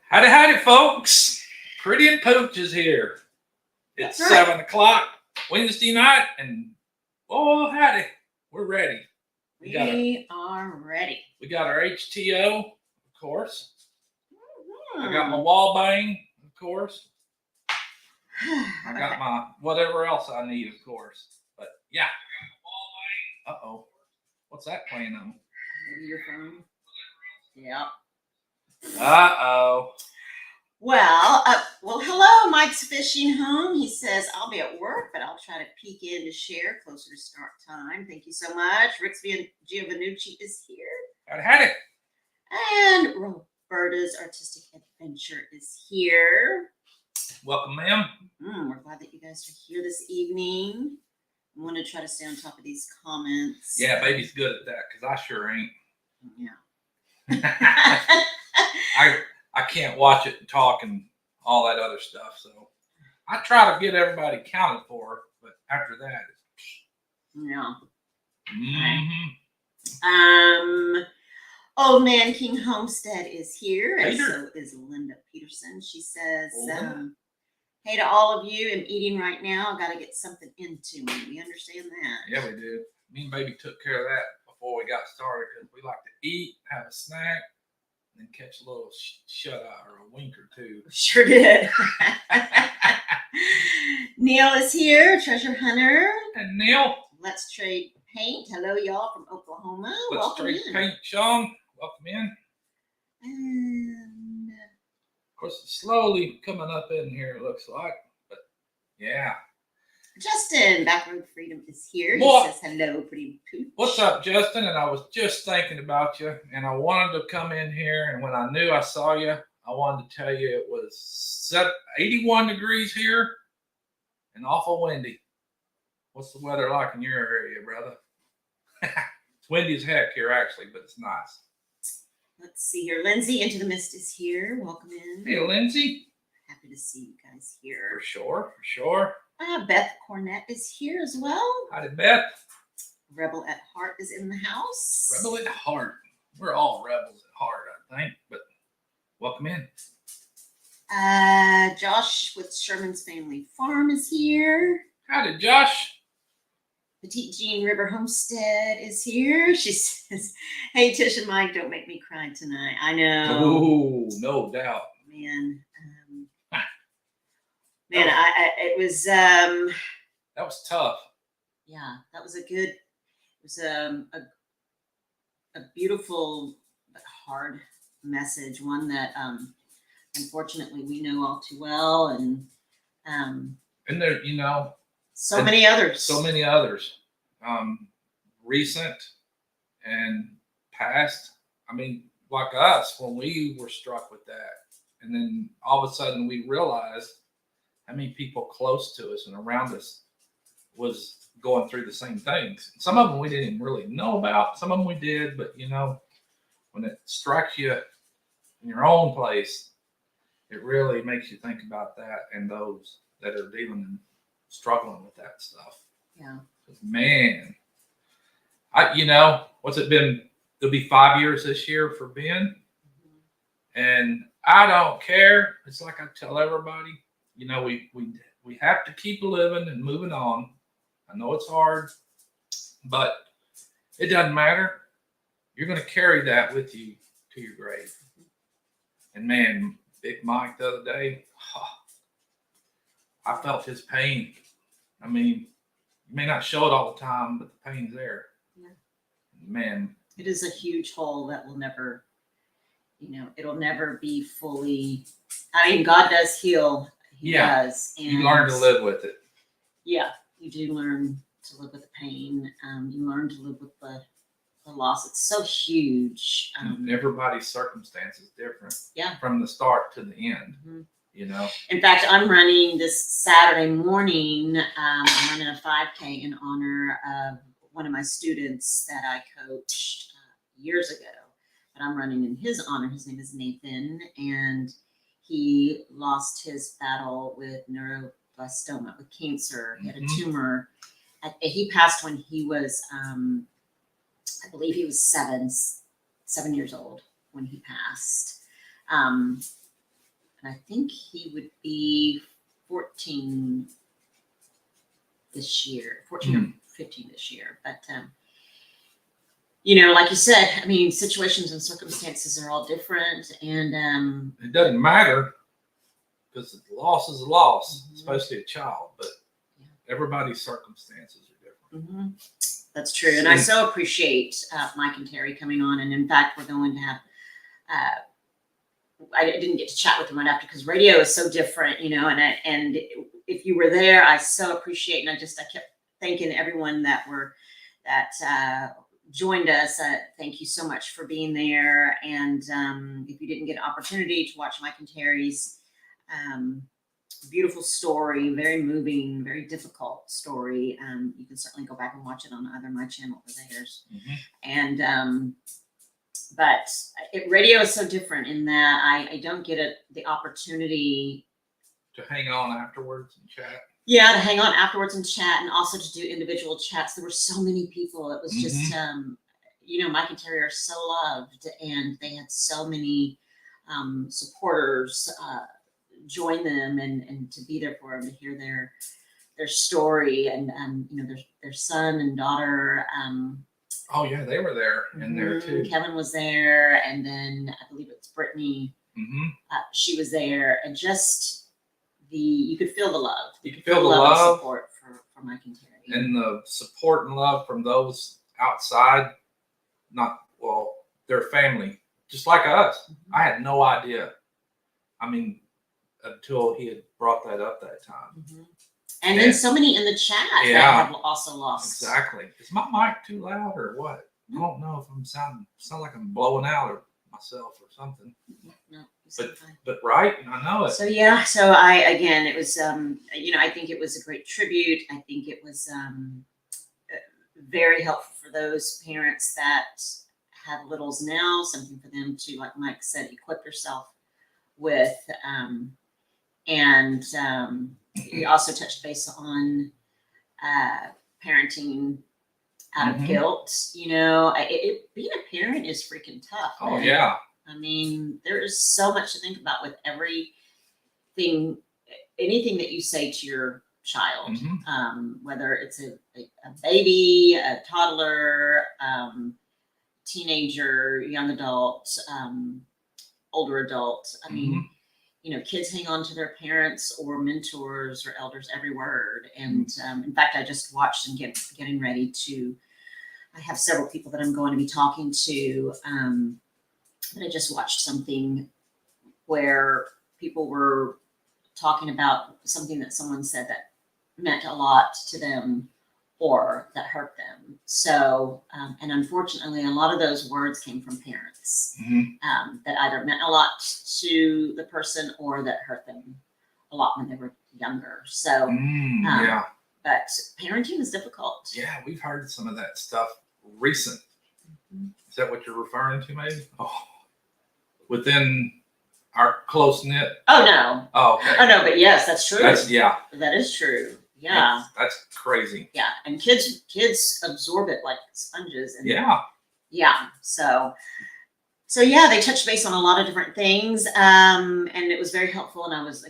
Howdy, howdy, folks. Pretty Pooch is here. It's That's right. 7 o'clock Wednesday night, and oh, howdy, we're ready. We are ready. We got our HTO, of course. Mm-hmm. I got my wall bang, of course. I got my whatever else I need, of course. But yeah, I got my wall bang. Uh-oh. What's that playing on? Maybe your phone. Yeah. Uh-oh. Well, hello, Mike's fishing home. He says, I'll be at work, but I'll try to peek in to share closer to start time. Thank you so much. Rick's Giovannucci is here. Howdy, howdy. And Roberta's Artistic Adventure is here. Welcome, ma'am. We're glad that you guys are here this evening. I want to try to stay on top of these comments. Yeah, baby's good at that, because I sure ain't. Yeah. I can't watch it and talk and all that other stuff. So I try to get everybody counted for, but after that, Yeah. Mm-hmm. Old Man King Homestead is here, and Peter. so is Linda Peterson. She says, Linda. hey to all of you, I'm eating right now. I got to get something into me. We understand that. Yeah, we do. Me and baby took care of that before we got started, because we like to eat, have a snack, and catch a little shut-eye or a wink or two. Sure did. Neil is here, treasure hunter. And Neil. Let's Trade Paint. Hello, y'all from Oklahoma. Let's Trade Paint, Sean. Welcome in. And of course, it's slowly coming up in here, it looks like. But yeah. Justin, Backroad Freedom is here. What? He says hello, Pretty Pooch. What's up, Justin? And I was just thinking about you, and I wanted to come in here, and when I knew I saw you, I wanted to tell you it was 81 degrees here and awful windy. What's the weather like in your area, brother? It's windy as heck here, actually, but it's nice. Let's see here. Lindsay, Into the Mist is here. Welcome in. Hey, Lindsay. Happy to see you guys here. For sure, for sure. Beth Cornett is here as well. Howdy, Beth. Rebel at Heart is in the house. Rebel at Heart. We're all rebels at heart, I think, but welcome in. Josh with Sherman's Family Farm is here. Howdy, Josh. Petite Jean River Homestead is here. She says, hey, Tish and Mike, don't make me cry tonight. I know. Oh, no doubt. Man. It was that was tough. Yeah, that was it was a beautiful but hard message, one that unfortunately we know all too well, and there, many others. So many others. Recent and past. I mean, like us, when we were struck with that, and then all of a sudden we realized how many people close to us and around us was going through the same things. Some of them we didn't even really know about. Some of them we did, but when it strikes you in your own place, it really makes you think about that and those that are dealing and struggling with that stuff. Yeah. Man, what's it been? It'll be 5 years this year for Ben. Mm-hmm. And I don't care. It's like I tell everybody, we have to keep living and moving on. I know it's hard, but it doesn't matter. You're going to carry that with you to your grave. And man, Big Mike the other day, I felt his pain. I mean, you may not show it all the time, but the pain's there. Yeah. Man. It is a huge hole that will never, it'll never be fully, God does heal. He does. And you learn to live with it. Yeah, you do learn to live with the pain. You learn to live with the loss. It's so huge. Everybody's circumstance is different. Yeah. From the start to the end. Mm-hmm. In fact, I'm running this Saturday morning. I'm running a 5K in honor of one of my students that I coached years ago. But I'm running in his honor. His name is Nathan, and he lost his battle with neuroblastoma, with cancer. He had a tumor. He passed when he was, I believe he was seven years old when he passed. And I think he would be 14 this year, 14 or 15 this year. But, like you said, I mean, situations and circumstances are all different. And it doesn't matter because loss is a loss, especially a child. But everybody's circumstances are different. Mm-hmm. That's true. And I so appreciate Mike and Terry coming on. And in fact, we're going to have, I didn't get to chat with them right after because radio is so different, and if you were there, I so appreciate, and I kept thanking everyone that joined us. Thank you so much for being there. And if you didn't get an opportunity to watch Mike and Terry's beautiful story, very moving, very difficult story, you can certainly go back and watch it on either my channel or theirs. And but radio is so different in that I don't get the opportunity to hang on afterwards and chat. Yeah, to hang on afterwards and chat, and also to do individual chats. There were so many people. It was just, Mike and Terry are so loved, and they had so many supporters join them and to be there for them, to hear their story, and their son and daughter. Oh yeah, they were there and there too. Kevin was there, and then I believe it's Brittany. She was there, and just you could feel the love. You could feel the love, support for Mike and Terry, and the support and love from those outside. Their family, just like us. I had no idea. I mean, until he had brought that up that time. And then so many in the chat that have also lost. Exactly. Is my mic too loud or what? I don't know if I'm sound like I'm blowing out or myself or something. No, but right, I know it. So it was I think it was a great tribute. I think it was very helpful for those parents that have littles now, something for them to, like Mike said, equip yourself with. We also touched base on parenting out of guilt. Being a parent is freaking tough. Oh, man. yeah. I mean, there is so much to think about with anything that you say to your child, whether it's a baby, a toddler, teenager, young adult, older adult. I mean, kids hang on to their parents or mentors or elders every word. And in fact, I just watched and getting ready I have several people that I'm going to be talking to. But I just watched something where people were talking about something that someone said that meant a lot to them or that hurt them. So, and unfortunately, a lot of those words came from parents that either meant a lot to the person or that hurt them a lot when they were younger. So, but parenting is difficult. Yeah, we've heard some of that stuff recent. Is that what you're referring to, maybe? Oh, within our close knit. Oh no. Oh, okay. Oh no, but yes, that's true. That is true. Yeah. That's crazy. Yeah, and kids absorb it like sponges. And yeah. So they touched base on a lot of different things, and it was very helpful. And I was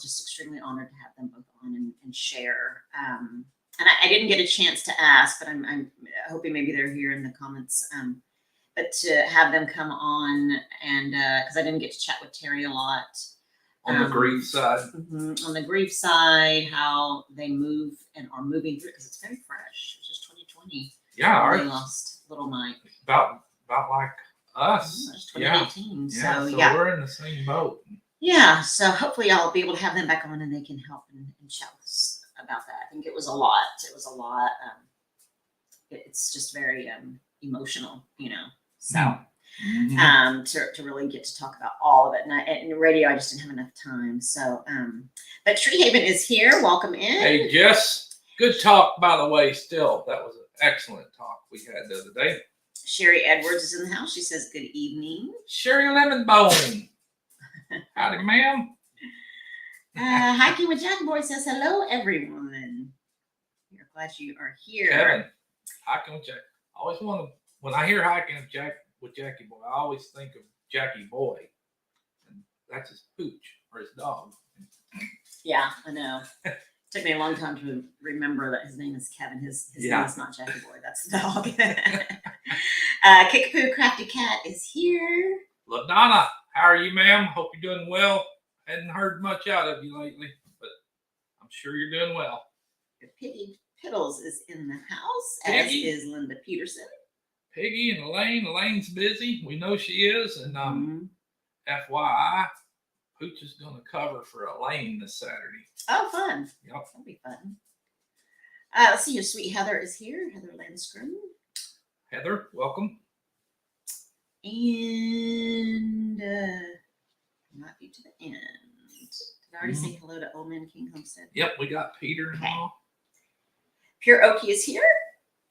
just extremely honored to have them both on and share. And I didn't get a chance to ask, but I'm hoping maybe they're here in the comments. But to have them come on and because I didn't get to chat with Terry a lot. On the grief side. On the grief side, how they move and are moving through, because it's very fresh. It's just 2020. Yeah, they lost little Mike. About like us. It's 2018. So we're in the same boat. Yeah, so hopefully I'll be able to have them back on and they can help and chat with us about that. I think it was a lot. It's just very emotional, So. To really get to talk about all of it. And in radio, I just didn't have enough time. So, but Tree Haven is here. Welcome in. Hey, Jess. Good talk, by the way, still. That was an excellent talk we had the other day. Sherry Edwards is in the house. She says, good evening. Sherry Lemonbone. Howdy, ma'am. Hiking with Jackie Boy says, hello, everyone. We're glad you are here. Kevin, hiking with Jackie. I always when I hear hiking with Jackie Boy, I always think of Jackie Boy. That's his pooch or his dog. Yeah, I know. Took me a long time to remember that his name is Kevin. His Yeah. name is not Jackie Boy. That's the dog. Kickapoo Crafty Cat is here. LaDonna, how are you, ma'am? Hope you're doing well. Hadn't heard much out of you lately, but I'm sure you're doing well. Piggy Piddles is in the house, Piggy? as is Linda Peterson. Piggy and Elaine. Elaine's busy. We know she is. And FYI, Pooch is going to cover for Elaine this Saturday. Oh, fun. Yep. That'll be fun. Let's see, your sweet Heather is here. Heather Landstrom. Heather, welcome. And not you to the end. Did I already say hello to Old Man King Homestead? Yep, we got Peter and all. Pure Okie is here.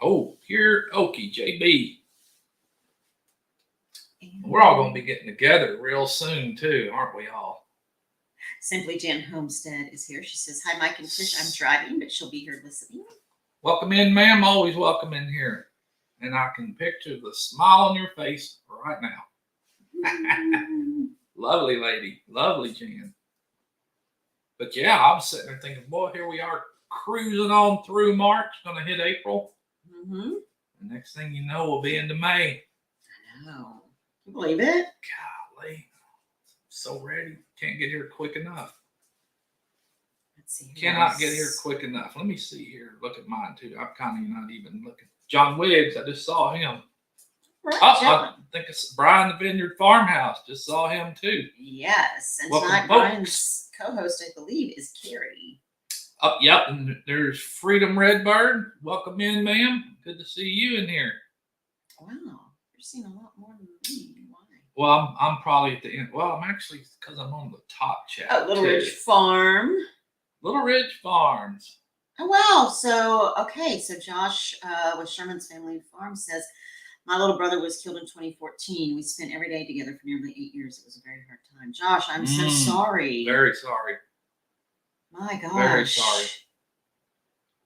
Oh, Pure Okie, JB. And we're all going to be getting together real soon, too, aren't we all? Simply Jan Homestead is here. She says, hi, Mike and Tish. I'm driving, but she'll be here listening. Welcome in, ma'am. Always welcome in here. And I can picture the smile on your face right now. Lovely lady. Lovely Jan. But yeah, I was sitting there thinking, boy, here we are cruising on through March, going to hit April. The next thing you know, we'll be into May. I know. Can you believe it? Golly. So ready. Can't get here quick enough. Let's see. Cannot get here quick enough. Let me see here. Look at mine, too. I'm kind of not even looking. John Wiggs, I just saw him. Right, I think it's Brian the Vineyard Farmhouse. Just saw him, too. Yes. And Welcome, tonight, folks. Brian's co-host, I believe, is Carrie. Oh, yep, and there's Freedom Redbird. Welcome in, ma'am. Good to see you in here. Wow, you're seeing a lot more than me. Why? Well, I'm probably at the end. Well, I'm actually, because I'm on the top chat. Oh, Little Ridge Farm. Little Ridge Farms. Oh, wow. So, okay. So Josh with Sherman's Family Farm says, my little brother was killed in 2014. We spent every day together for nearly 8 years. It was a very hard time. Josh, I'm so sorry. Very sorry. My gosh. Very sorry.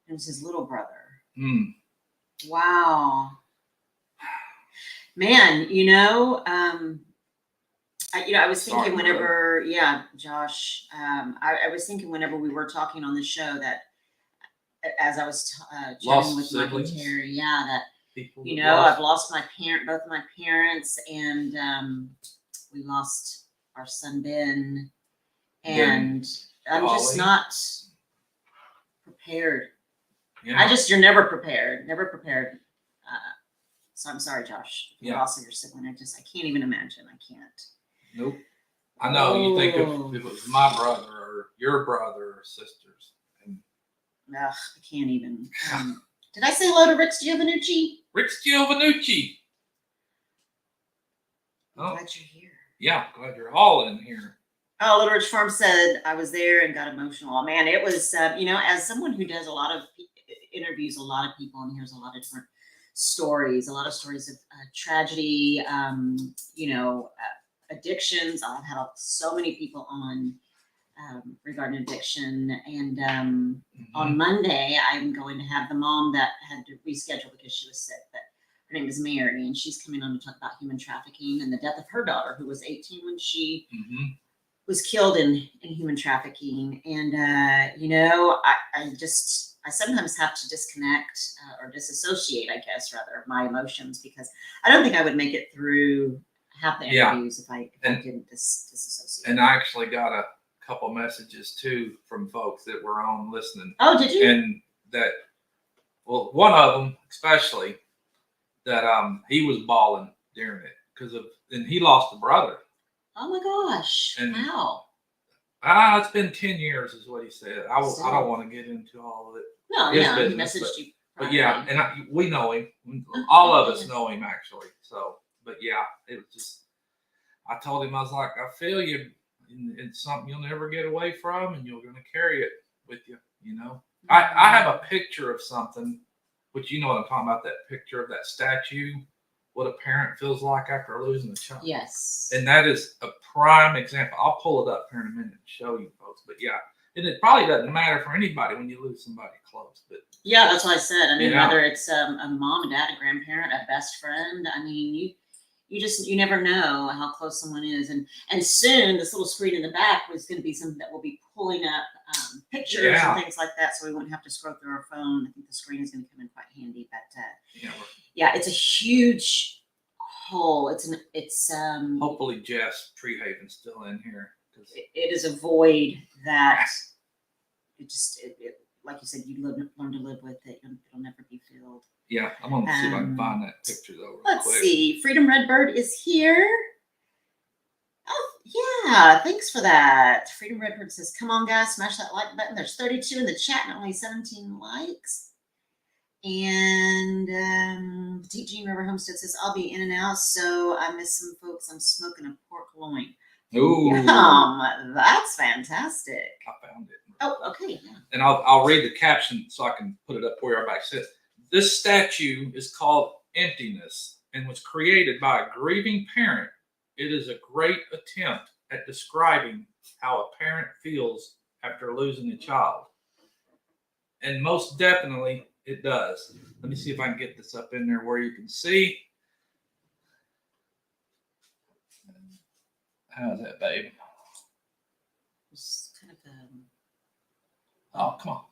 It was his little brother. Wow. Man, I was thinking whenever, Josh, I was thinking whenever we were talking on the show that as I was chatting with Mike and Terry, that I've lost both of my parents, and we lost our son Ben, and I'm just not prepared. Yeah. You're never prepared. So I'm sorry, Josh, for the loss of your sibling. I can't even imagine. I can't. Nope. I know. You think if it was my brother or your brother or sisters. I can't even. Did I say hello to Rick Giovanucci? Rick Giovanucci. I'm glad you're here. Yeah, glad you're all in here. Oh, Little Ridge Farm said I was there and got emotional. Oh, man, it was, as someone who does a lot of interviews, a lot of people, and hears a lot of different stories, a lot of stories of tragedy, addictions. I've had so many people on regarding addiction. And on Monday, I'm going to have the mom that had to reschedule because she was sick. But her name is Mary, and she's coming on to talk about human trafficking and the death of her daughter, who was 18 when she was killed in human trafficking. And, I sometimes have to disconnect or disassociate, I guess, rather, my emotions, because I don't think I would make it through half the interviews if I didn't disassociate. And I actually got a couple messages, too, from folks that were on listening. Oh, did you? And that, well, one of them especially, that he was bawling during it and he lost a brother. Oh my gosh! And how? It's been 10 years, is what he said. I don't want to get into all of it. No, he messaged you. But yeah, and we know him. All of us know him, actually. So, but yeah, it was just. I told him, I was like, I feel you. It's something you'll never get away from, and you're going to carry it with you. I have a picture of something, which you know what I'm talking about. That picture of that statue. What a parent feels like after losing a child. Yes. And that is a prime example. I'll pull it up here in a minute and show you folks. But yeah, and it probably doesn't matter for anybody when you lose somebody close. But yeah, that's what I said. I mean, whether it's a mom, a dad, a grandparent, a best friend. I mean, you never know how close someone is, and soon this little screen in the back was going to be something that will be pulling up pictures Yeah. and things like that, so we wouldn't have to scroll through our phone. I think the screen is going to come in quite handy, but Yeah. yeah, it's a huge hole. It's Hopefully Jess Treehaven's still in here. it is a void that like you said, you learn to live with it. It'll never be filled. Yeah, I'm gonna see if I can find that picture though. Real Let's quick. see. Freedom Redbird is here. Oh yeah, thanks for that. Freedom Redbird says, "Come on, guys, smash that like button." There's 32 in the chat and only 17 likes. And Petite Jean River Homestead says, "I'll be in and out, so I miss some folks. I'm smoking a pork loin." Ooh, that's fantastic. I found it. Oh, okay. Yeah. And I'll read the caption so I can put it up where everybody says. This statue is called Emptiness and was created by a grieving parent. It is a great attempt at describing how a parent feels after losing a child. And most definitely it does. Let me see if I can get this up in there where you can see. How's that, babe? It's kind of Oh, come on.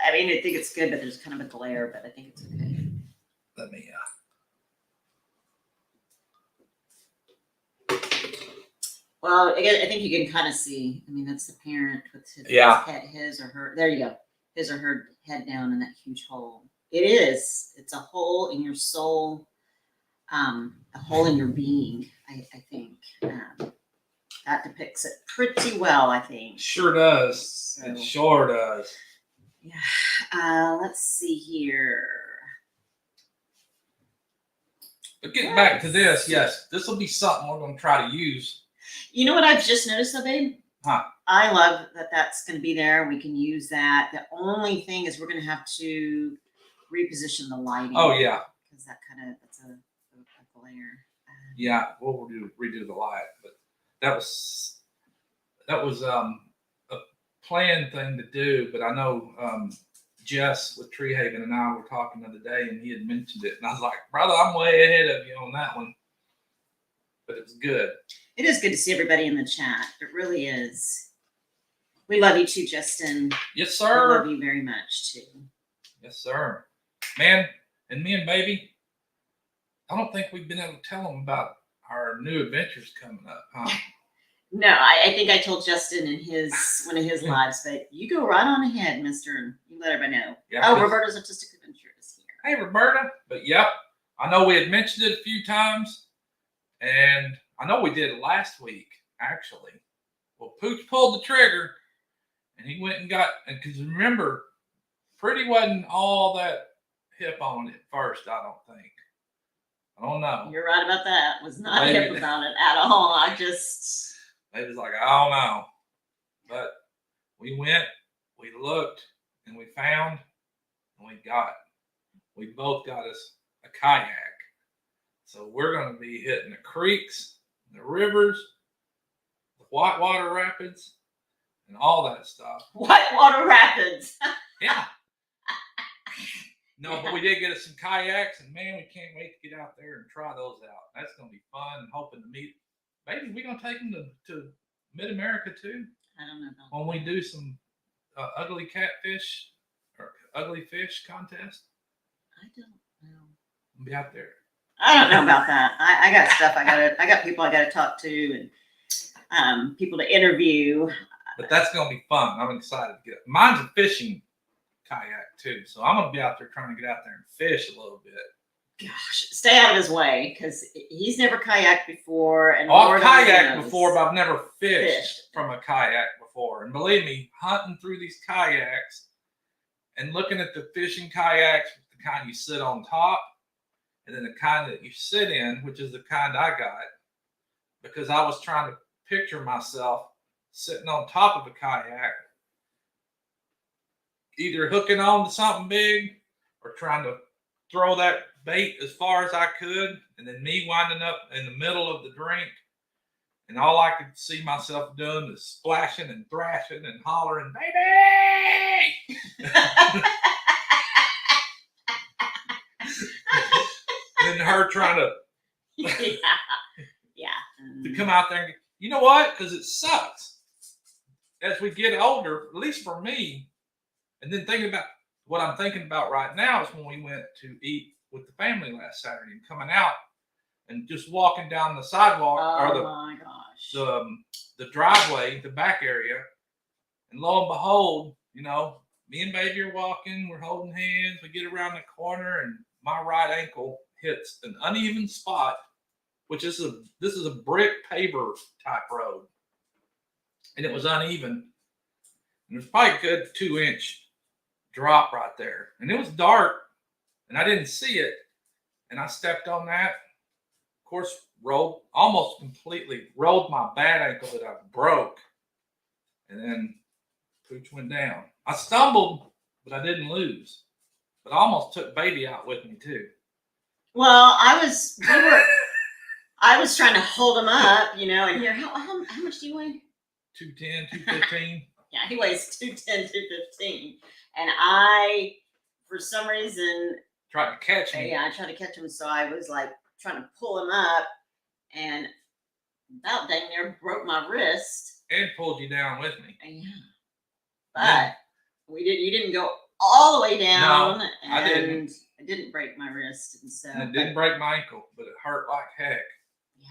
I mean, I think it's good, but there's kind of a glare, but I think it's okay. Let me Well, again, I think you can kind of see. I mean, that's the parent with his head, his or her. There you go. His or her head down in that huge hole. It is. It's a hole in your soul, a hole in your being, I think. That depicts it pretty well, I think. Sure does. So, it sure does. Yeah. Let's see here. But getting back to this, yes, this will be something we're going to try to use. You know what I've just noticed though, babe? Huh. I love that that's going to be there. We can use that. The only thing is we're going to have to reposition the lighting. Oh, yeah. Because that's a glare. Yeah, we'll redo the light. But that was a planned thing to do. But I know Jess with Treehaven and I were talking the other day, and he had mentioned it. And I was like, brother, I'm way ahead of you on that one. But it was good. It is good to see everybody in the chat. It really is. We love you too, Justin. Yes, sir. We love you very much too. Yes, sir. Man, and me and baby, I don't think we've been able to tell them about our new adventures coming up, huh? No, I think I told Justin in one of his lives, but you go right on ahead, mister, and you let everybody know. Yeah, Roberta's Artistic Adventure is here. Hey, Roberta. But yep, I know we had mentioned it a few times, and I know we did last week, actually. Well, Pooch pulled the trigger, and he went and got, because remember, Pretty wasn't all that hip on it first, I don't think. I don't know. You're right about that. Was not hip about it at all. They was like, I don't know. But we went, we looked, and we found, and we both got us a kayak. So we're going to be hitting the creeks, the rivers, the whitewater rapids, and all that stuff. Whitewater rapids. Yeah. No, but we did get us some kayaks, and man, we can't wait to get out there and try those out. That's going to be fun, and hoping to meet. Maybe we're going to take them to Mid-America too. I don't know. When we do some ugly catfish or ugly fish contest. I don't know. I'll be out there. I don't know about that. I got stuff. I got people I got to talk to, and people to interview. But that's going to be fun. I'm excited to get. Mine's a fishing kayak too, so I'm going to be out there trying to get out there and fish a little bit. Gosh, stay out of his way because he's never kayaked before. And I've kayaked before, but I've never fished from a kayak before. And believe me, hunting through these kayaks and looking at the fishing kayaks, the kind you sit on top, and then the kind that you sit in, which is the kind I got, because I was trying to picture myself sitting on top of a kayak, either hooking on to something big or trying to throw that bait as far as I could, and then me winding up in the middle of the drink, and all I could see myself doing is splashing and thrashing and hollering, baby! And her trying to Yeah. Yeah. To come out there and you know what? Because it sucks as we get older, at least for me. And then thinking about what I'm thinking about right now is when we went to eat with the family last Saturday and coming out and just walking down the sidewalk or my gosh. the driveway, the back area, and lo and behold, me and baby are walking, we're holding hands, we get around the corner, and my right ankle hits an uneven spot, which is this is a brick paver type road, and it was uneven. And there's probably a good 2-inch drop right there, and it was dark, and I didn't see it, and I stepped on that. Of course, rolled almost completely, rolled my bad ankle that I broke, and then Pooch went down. I stumbled, but I didn't lose. But I almost took baby out with me too. Well, I was trying to hold him up, and here, how much do you weigh? 210, 215. Yeah, he weighs 210, 215. And I, for some reason, tried to catch him. Yeah, I tried to catch him, so I was like trying to pull him up, and about dang near broke my wrist. And pulled you down with me. Yeah, but you didn't go all the way down. No, and I didn't. It didn't break my wrist, and so And it didn't break my ankle, but it hurt like heck. Yeah,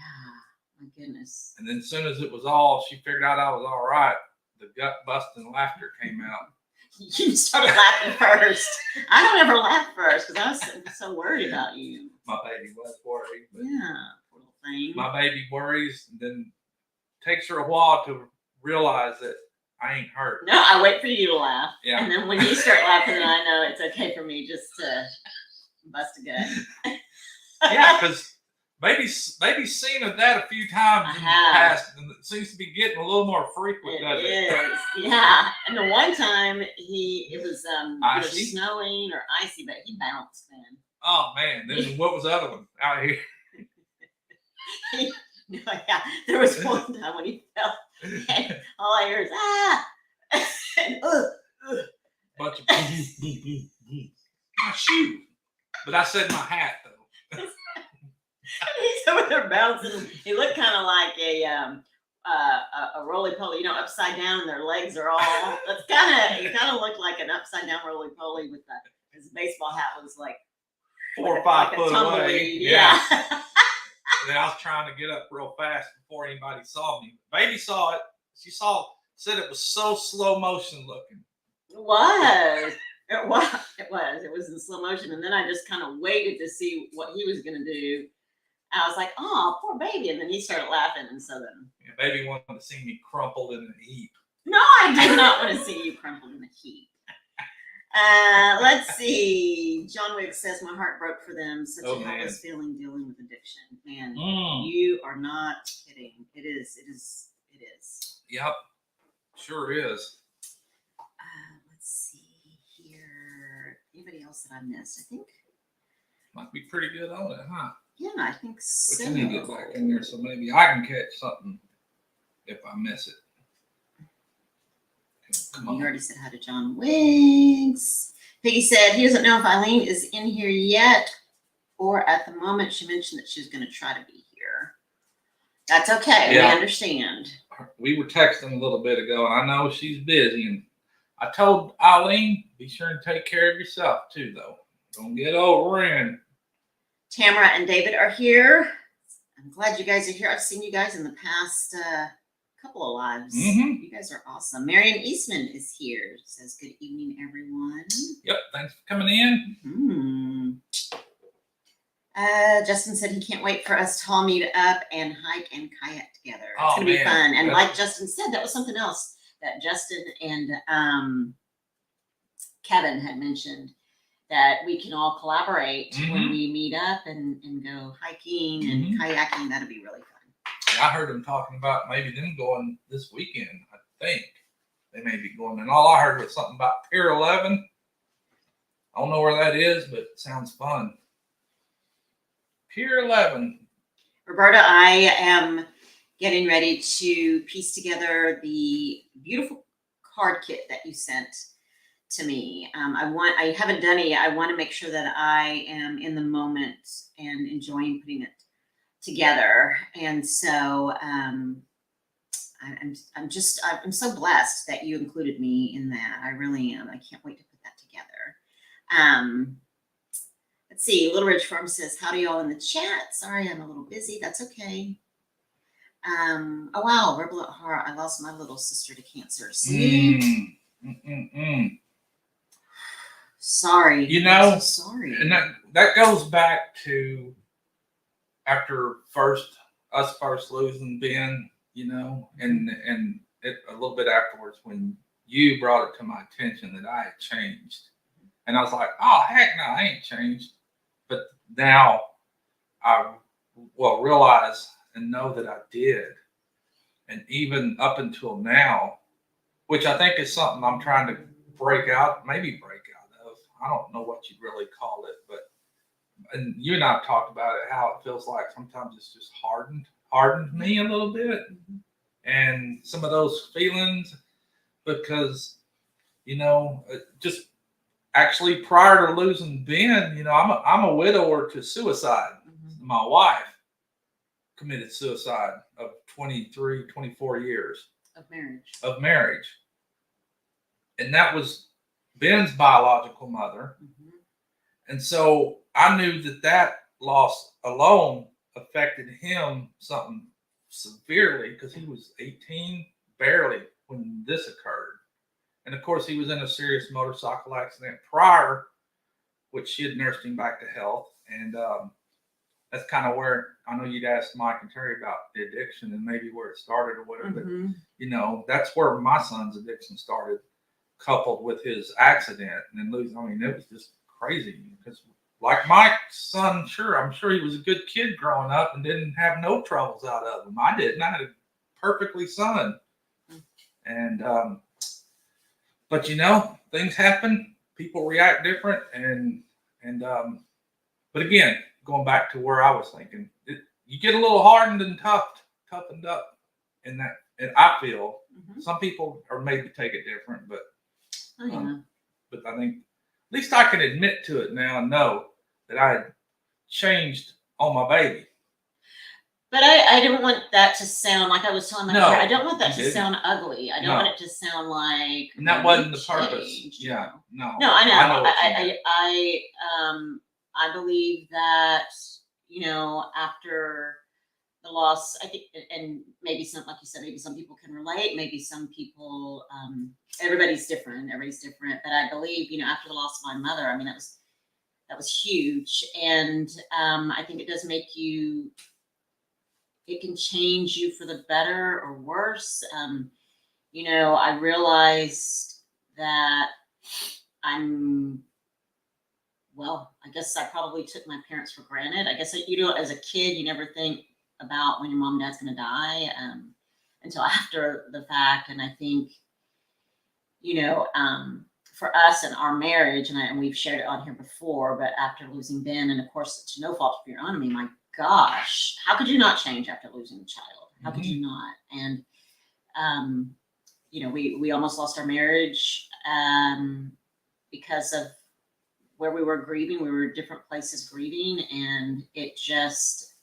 my goodness. And then as soon as it was all, she figured out I was all right. The gut busting laughter came out. You started laughing first. I don't ever laugh first because I was so worried about you. My baby was worried. But yeah, poor little thing. My baby worries, and then takes her a while to realize that I ain't hurt. No, I wait for you to laugh. Yeah. And then when you start laughing, then I know it's okay for me just to bust a gut. Yeah, because baby's seen that a few times in the past, and it seems to be getting a little more frequent, doesn't it? It is, yeah. And the one time it was either Icy? snowing or icy, but he bounced then. Oh man! Then what was the other one out here? No, yeah, there was one time when he fell, and all I hear is ah, and Bunch of my shoe. But I said my hat though. He's over there bouncing. He looked kind of like a roly poly, upside down, and their legs are all. He kind of looked like an upside down roly poly with his baseball hat was like 4 or 5 foot away. Tumbleweed. Yeah. And I was trying to get up real fast before anybody saw me. Baby saw it. She said it was so slow motion looking. It was. It was in slow motion, and then I just kind of waited to see what he was going to do. I was like, "Oh, poor baby," and then he started laughing, and so then baby wanted to see me crumpled in a heap. No, I did not want to see you crumpled in a heap. Let's see. John Wick says, "My heart broke for them. Such a helpless feeling dealing with addiction." Man, you are not kidding. It is. Yep, sure is. Let's see here. Anybody else that I missed? I think might be pretty good on it, huh? Yeah, I think so. But you need to get back in there so maybe I can catch something if I miss it. You already said hi to John Wiggs. Peggy said he doesn't know if Eileen is in here yet or at the moment. She mentioned that she's going to try to be here. That's okay. Yeah. We understand. We were texting a little bit ago, and I know she's busy. And I told Eileen, be sure and take care of yourself too, though. Don't get overrun. Tamara and David are here. I'm glad you guys are here. I've seen you guys in the past couple of lives. Mm-hmm. You guys are awesome. Marion Eastman is here. Says, good evening, everyone. Yep. Thanks for coming in. Mm-hmm. Justin said he can't wait for us to all meet up and hike and kayak together. It's going to be fun. And like Justin said, that was something else that Justin and Kevin had mentioned, that we can all collaborate when we meet up and go hiking and kayaking. That'll be really fun. I heard them talking about maybe them going this weekend. I think they may be going. And all I heard was something about Pier 11. I don't know where that is, but it sounds fun. Pier 11. Roberta, I am getting ready to piece together the beautiful card kit that you sent to me. I haven't done it yet. I want to make sure that I am in the moment and enjoying putting it together. And so I'm so blessed that you included me in that. I really am. I can't wait to put that together. Let's see. Little Ridge Farm says, howdy y'all in the chat. Sorry, I'm a little busy. That's okay. Oh wow, Rebel at Heart. I lost my little sister to cancer. See? Sorry. You know, I'm so sorry. And that goes back to after us first losing Ben, you know, and it, a little bit afterwards when you brought it to my attention that I had changed. And I was like, oh heck no, I ain't changed. But now I realize and know that I did. And even up until now, which I think is something I'm trying to break out of. I don't know what you'd really call it, but and you and I have talked about it, how it feels like sometimes it's just hardened me a little bit. And some of those feelings, because, you know, just actually prior to losing Ben, you know, I'm a widower to suicide. My wife committed suicide of 23, 24 years of marriage. And that was Ben's biological mother. And so I knew that loss alone affected him something severely because he was 18, barely, when this occurred. And of course, he was in a serious motorcycle accident prior, which she had nursed him back to health. And that's kind of where I know you'd asked Mike and Terry about the addiction and maybe where it started or whatever. But, you know, that's where my son's addiction started, coupled with his accident and then losing. I mean, it was just crazy because, like Mike's son, I'm sure he was a good kid growing up and didn't have no troubles out of him. I didn't. I had a perfectly son. And, but you know, things happen. People react different. But again, going back to where I was thinking, you get a little hardened and toughened up in that. And I feel some people are made to take it different, but but I think at least I can admit to it now and know that I had changed on my baby. But I didn't want that to sound like I was telling my daughter. I don't want that to sound ugly. I don't want it to sound like. And that wasn't the purpose. Yeah, no. No, I know. I believe that, you know, after the loss, I think, and maybe some, like you said, maybe some people can relate. Maybe some people, everybody's different. But I believe, you know, after the loss of my mother, I mean, that was huge, and I think it does make you. It can change you for the better or worse. You know, I realized that I guess I probably took my parents for granted. I guess, you know, as a kid, you never think about when your mom and dad's going to die until after the fact. And I think, you know, for us and our marriage, and we've shared it on here before, but after losing Ben, and of course, to no fault of your own, I mean, my gosh, how could you not change after losing a child? How could you not? And, you know, we almost lost our marriage because of where we were grieving. We were different places grieving, and it just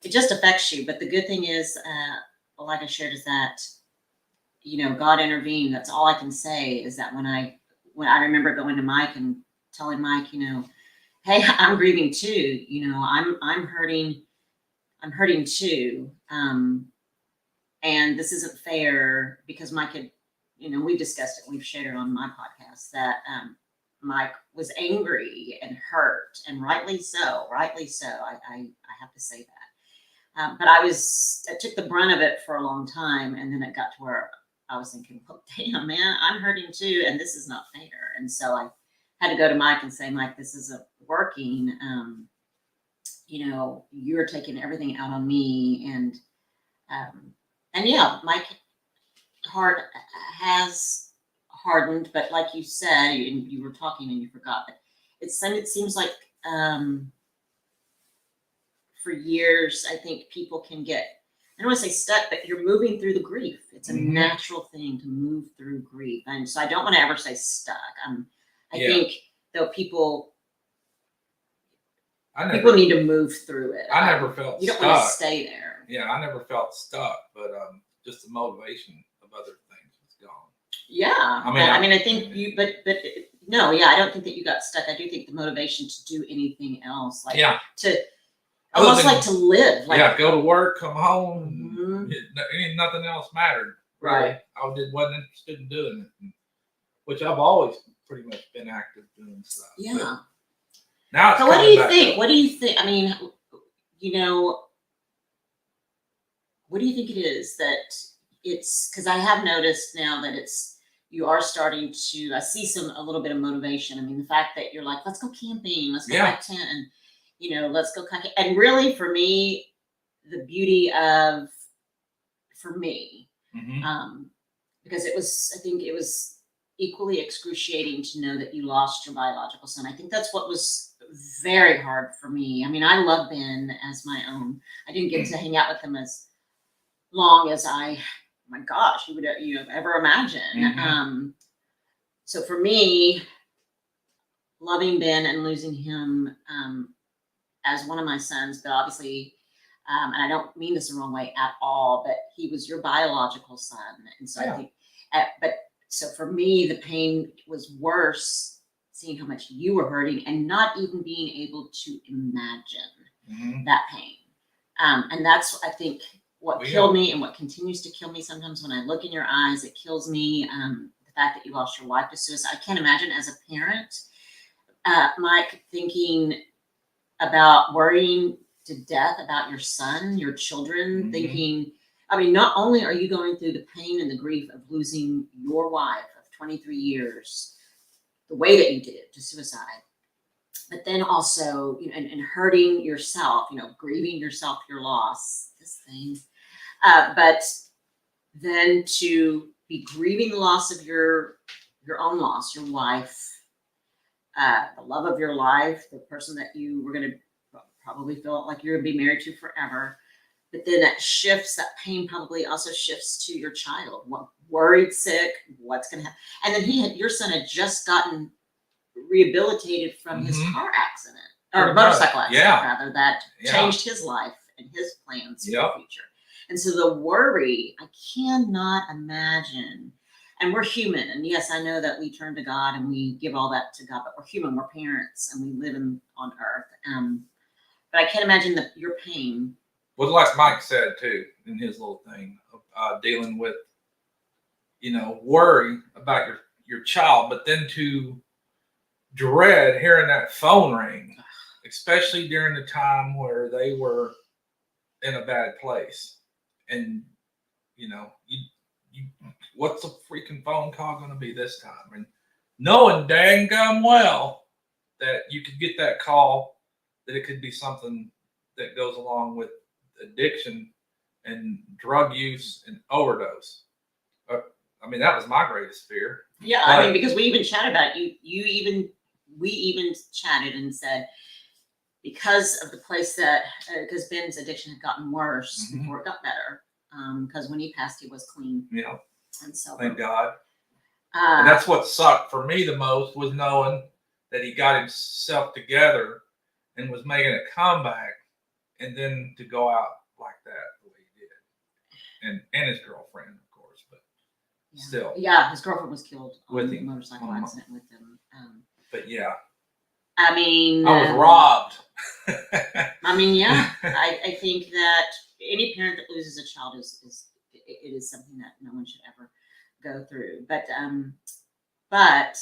affects you. But the good thing is, like I shared, is that, you know, God intervened. That's all I can say is that when I remember going to Mike and telling Mike, you know, hey, I'm grieving too. You know, I'm hurting too. And this isn't fair, because Mike had, you know, we've discussed it. We've shared it on my podcast that Mike was angry and hurt, and rightly so. I have to say that. But I took the brunt of it for a long time, and then it got to where I was thinking, well, damn, man, I'm hurting too, and this is not fair. And so I had to go to Mike and say, Mike, this isn't working. You know, you're taking everything out on me, and yeah, Mike heart has hardened, but like you said, and you were talking and you forgot that it seems like for years, I think people can get, I don't want to say stuck, but you're moving through the grief. It's a natural thing to move through grief. And so I don't want to ever say stuck. I think though people, People need to move through it. I never felt You don't stuck. want to stay there. Yeah, I never felt stuck, but just the motivation of other things was gone. Yeah, I mean, I think you, but no, yeah, I don't think that you got stuck. I do think the motivation to do anything else, like to almost like to live, like go to work, come home, nothing else mattered. Really. Right. I wasn't interested in doing it, which I've always pretty much been active doing stuff. Yeah. But now it's so what do you think? Up. What do you think? I mean, you know, what do you think it is that it's, because I have noticed now that you are starting to, I see a little bit of motivation. I mean, the fact that you're like, let's go camping, let's go buy a tent, and, let's go kayaking. And really, for me, the beauty of, for me, because I think it was equally excruciating to know that you lost your biological son. I think that's what was very hard for me. I mean, I love Ben as my own. I didn't get to hang out with him as long as oh my gosh, you would ever imagine. So for me, loving Ben and losing him as one of my sons, but obviously, and I don't mean this the wrong way at all, but he was your biological son. And so I think, so for me, the pain was worse seeing how much you were hurting and not even being able to imagine that pain. And that's, I think, what killed me and what continues to kill me sometimes when I look in your eyes. It kills me, the fact that you lost your wife to suicide. I can't imagine as a parent, Mike, thinking about worrying to death about your son, your children, thinking, I mean, not only are you going through the pain and the grief of losing your wife of 23 years, the way that you did to suicide, but then also, and hurting yourself, grieving yourself, your loss, this thing. But then to be grieving the loss of your own loss, your wife, the love of your life, the person that you were going to probably feel like you're going to be married to forever. But then that pain probably also shifts to your child. Worried, sick, what's going to happen? And then your son had just gotten rehabilitated from his car accident, or motorcycle accident, rather, that changed his life and his plans for the future. And so the worry, I cannot imagine. And we're human. And yes, I know that we turn to God and we give all that to God, but we're human, we're parents, and we live on earth. But I can't imagine your pain. Well, like Mike said too, in his little thing, dealing with, worry about your child, but then to dread hearing that phone ring, especially during the time where they were in a bad place. And, what's a freaking phone call going to be this time? And knowing dang gum well that you could get that call, that it could be something that goes along with addiction and drug use and overdose. I mean, that was my greatest fear. Yeah, I mean, because we even chatted about it. We even chatted and said, because of the place that, because Ben's addiction had gotten worse before it got better. Because when he passed, he was clean. Yeah. And so, thank God. And that's what sucked for me the most, was knowing that he got himself together and was making a comeback, and then to go out like that the way he did, and his girlfriend, of course, but still, his girlfriend was killed with a motorcycle accident with him. But yeah, I mean, I was robbed. I mean, yeah, I think that any parent that loses a child is something that no one should ever go through. But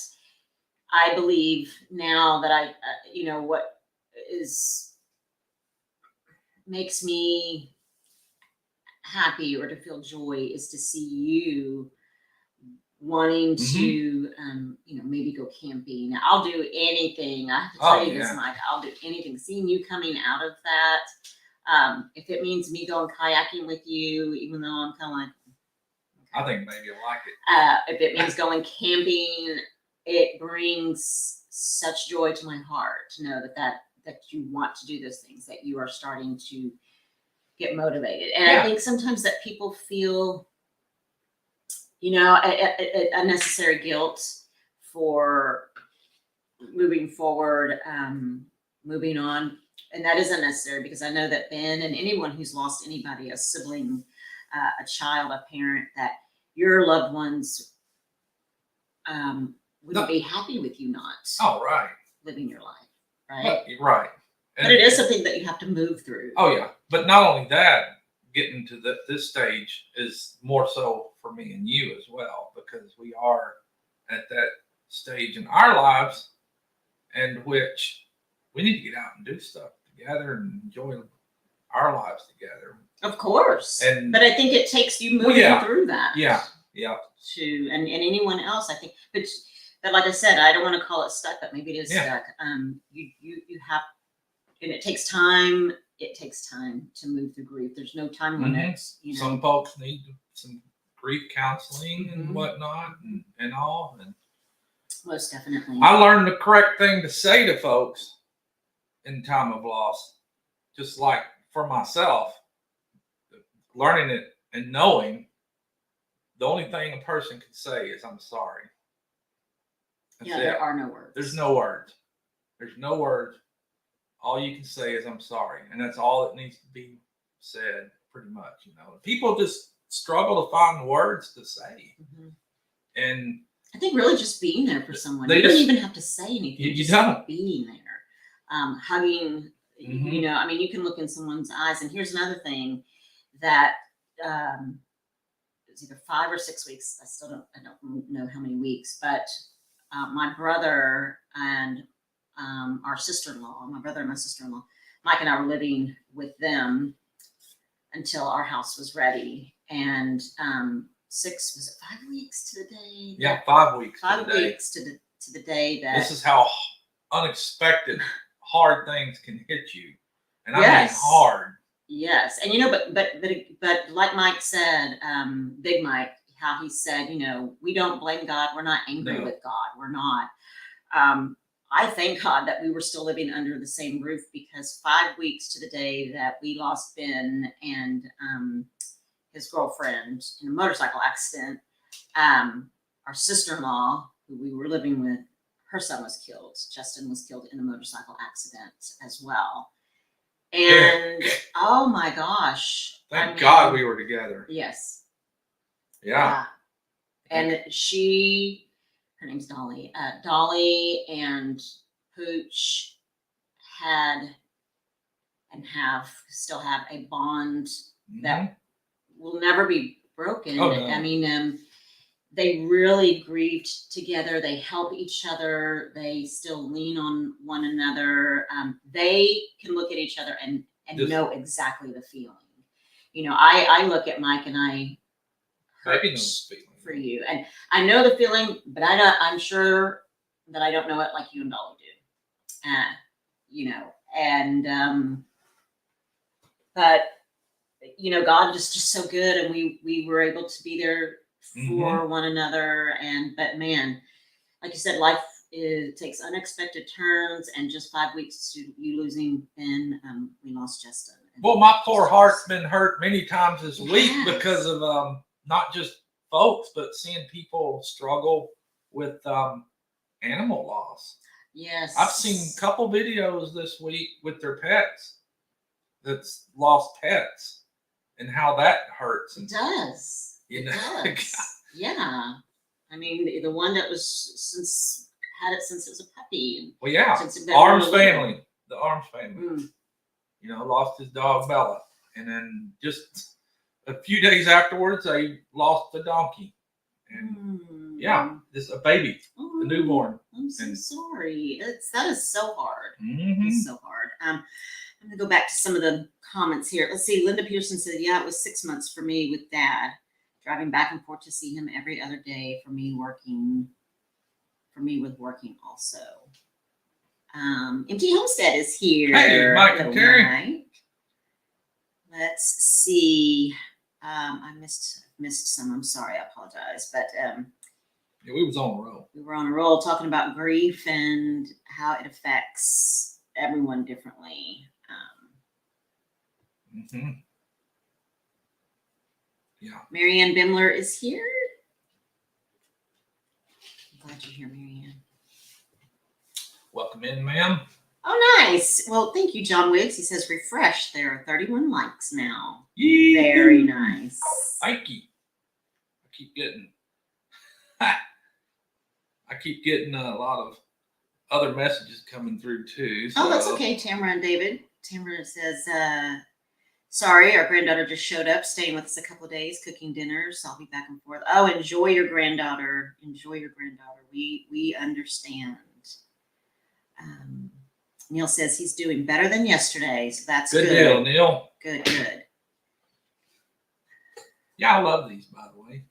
I believe now that what makes me happy or to feel joy is to see you wanting to, maybe go camping. I'll do anything. I have to tell you this, Mike. I'll do anything. Seeing you coming out of that, if it means me going kayaking with you, even though I'm kind of like, I think maybe you'll like it. If it means going camping, it brings such joy to my heart to know that you want to do those things, that you are starting to get motivated. And I think sometimes that people feel, a unnecessary guilt for moving forward, moving on. And that is unnecessary because I know that Ben and anyone who's lost anybody, a sibling, a child, a parent, that your loved ones wouldn't be happy with you not living your life, right? Right. And, but it is something that you have to move through. Oh yeah, but not only that, getting to this stage is more so for me and you as well, because we are at that stage in our lives in which we need to get out and do stuff together and enjoy our lives together. Of course. But I think it takes you moving through that. Yeah. And anyone else, I think. But like I said, I don't want to call it stuck, but maybe it is stuck. You have, and it takes time. It takes time to move through grief. There's no time limits. You know? Some folks need some grief counseling and whatnot and all. And most definitely. I learned the correct thing to say to folks in time of loss, just like for myself, learning it and knowing the only thing a person can say is, I'm sorry. That's there are no words. There's no words. There's no words. All you can say is, I'm sorry. And that's all that needs to be said, pretty much. You know, people just struggle to find words to say. And I think really just being there for someone. You don't even have to say anything. You don't. Being there. Hugging, you know, I mean, you can look in someone's eyes. And here's another thing that it was either 5 or 6 weeks. I don't know how many weeks, but my brother and our sister-in-law, my brother and my sister-in-law, Mike and I were living with them until our house was ready. And 5 weeks to the day? Yeah, 5 weeks. 5 weeks to the day that. This is how unexpected hard things can hit you, and I mean hard. Yes, and you know, but like Mike said, Big Mike, how he said, you know, we don't blame God. We're not angry with God. We're not. I thank God that we were still living under the same roof, because 5 weeks to the day that we lost Ben and his girlfriend in a motorcycle accident, our sister-in-law, who we were living with, her son was killed. Justin was killed in a motorcycle accident as well. And oh my gosh. Thank God we were together. Yes. Yeah. And her name's Dolly. Dolly and Pooch had and still have a bond that will never be broken. Oh, no. I mean, they really grieved together. They help each other. They still lean on one another. They can look at each other and know exactly the feeling. You know, I look at Mike and I hurt for you, and I know the feeling, but I'm sure that I don't know it like you and Dolly do. You know, and but you know, God is just so good, and we were able to be there for one another. But man, like you said, life takes unexpected turns, and just 5 weeks to you losing Ben, we lost Justin. Well, my poor heart's been hurt many times this week because of not just folks, but seeing people struggle with animal loss. Yes, I've seen a couple videos this week with their pets that's lost pets, and how that hurts. It does. You know? It does. Yeah. I mean, the one that was had it since it was a puppy. And well, yeah. Arms family. The Arms family. You know, lost his dog Bella, and then just a few days afterwards, they lost a donkey. And yeah, just a baby, a newborn. I'm so sorry. That is so hard. It's so hard. I'm gonna go back to some of the comments here. Let's see. Linda Pearson said, "Yeah, it was 6 months for me with Dad, driving back and forth to see him every other day. For me with working also." Empty Homestead is here. Hey, Mike and Terry. Mike. Let's see. I missed some. I'm sorry. I apologize. But yeah, we was on a roll. We were on a roll talking about grief and how it affects everyone differently. Yeah. Marianne Bimler is here. I'm glad you're here, Marianne. Welcome in, ma'am. Oh, nice. Well, thank you, John Wiggs. He says, refresh. There are 31 likes now. Yee. Very nice. Thank you. I keep getting, I keep getting a lot of other messages coming through too. So. Oh, that's okay, Tamara and David. Tamara says, sorry, our granddaughter just showed up, staying with us a couple of days, cooking dinners. I'll be back and forth. Oh, enjoy your granddaughter. Enjoy your granddaughter. We understand. Neil says he's doing better than yesterday, so that's good. Good deal, Neil. Good, good. Yeah, I love these, by the way.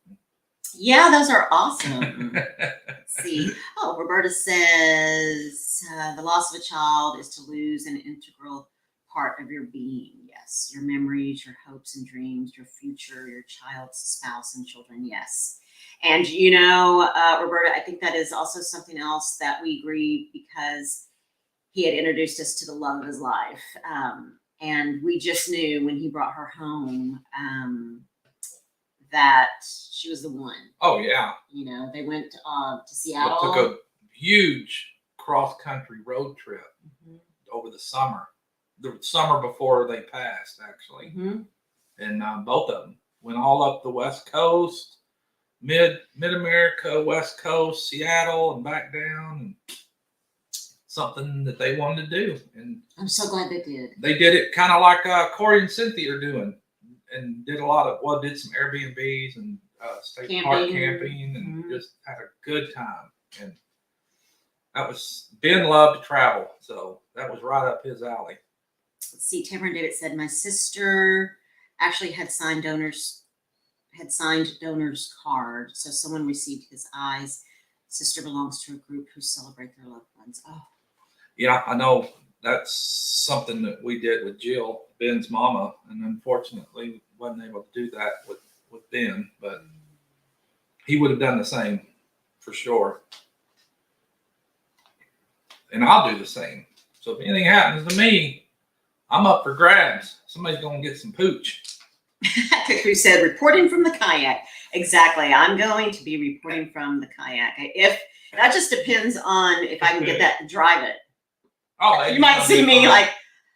Yeah, those are awesome. Let's see. Oh, Roberta says the loss of a child is to lose an integral part of your being. Yes, your memories, your hopes and dreams, your future, your child's spouse and children. Yes. And, you know, Roberta, I think that is also something else that we grieve because he had introduced us to the love of his life. And we just knew when he brought her home that she was the one. Oh, yeah. You know, they went to Seattle. It took a huge cross-country road trip over the summer. The summer before they passed, actually. And both of them went all up the West Coast, Mid-America, West Coast, Seattle, and back down. And something that they wanted to do. And I'm so glad they did. They did it kind of like Corey and Cynthia are doing. And did a lot of, did some Airbnbs and state park camping and just had a good time. And that was, Ben loved to travel. So that was right up his alley. Let's see, Tamara David said, my sister actually had signed donors card. So someone received his eyes. Sister belongs to a group who celebrate their loved ones. Oh. Yeah, I know. That's something that we did with Jill, Ben's mama, and unfortunately wasn't able to do that with Ben, but he would have done the same for sure. And I'll do the same. So if anything happens to me, I'm up for grabs. Somebody's going to get some pooch. Who said, reporting from the kayak. Exactly. I'm going to be reporting from the kayak. If that just depends on if I can get that to drive it. Oh, you might see me like,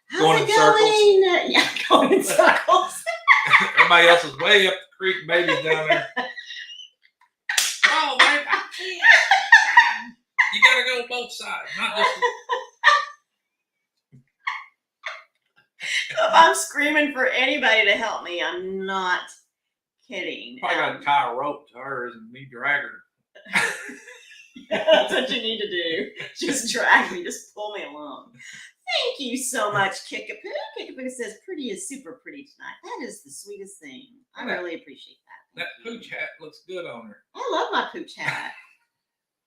how's going it going? Yeah, going in circles. Everybody else is way up the creek, baby's down there. Oh, man, I can't. You got to go both sides, not just. If I'm screaming for anybody to help me, I'm not kidding. Probably got to tie a rope to hers and me drag her. That's what you need to do. Just drag me, just pull me along. Thank you so much, Kickapoo. Kickapoo says, pretty is super pretty tonight. That is the sweetest thing. I really appreciate that. That pooch hat looks good on her. I love my pooch hat.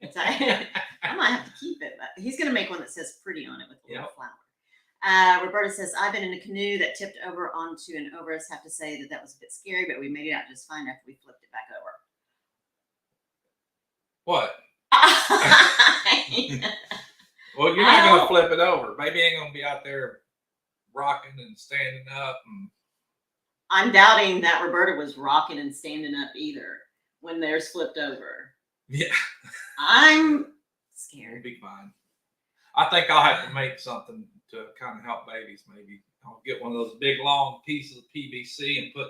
I might have to keep it, but he's going to make one that says pretty on it with a little flower. Roberta says, I've been in a canoe that tipped over onto an overus. Have to say that was a bit scary, but we made it out just fine after we flipped it back over. What? Well, you're not going to flip it over. Baby ain't going to be out there rocking and standing up. I'm doubting that Roberta was rocking and standing up either when theirs flipped over. Yeah. I'm scared. It'll be fine. I think I'll have to make something to kind of help babies. Maybe I'll get one of those big long pieces of PVC and put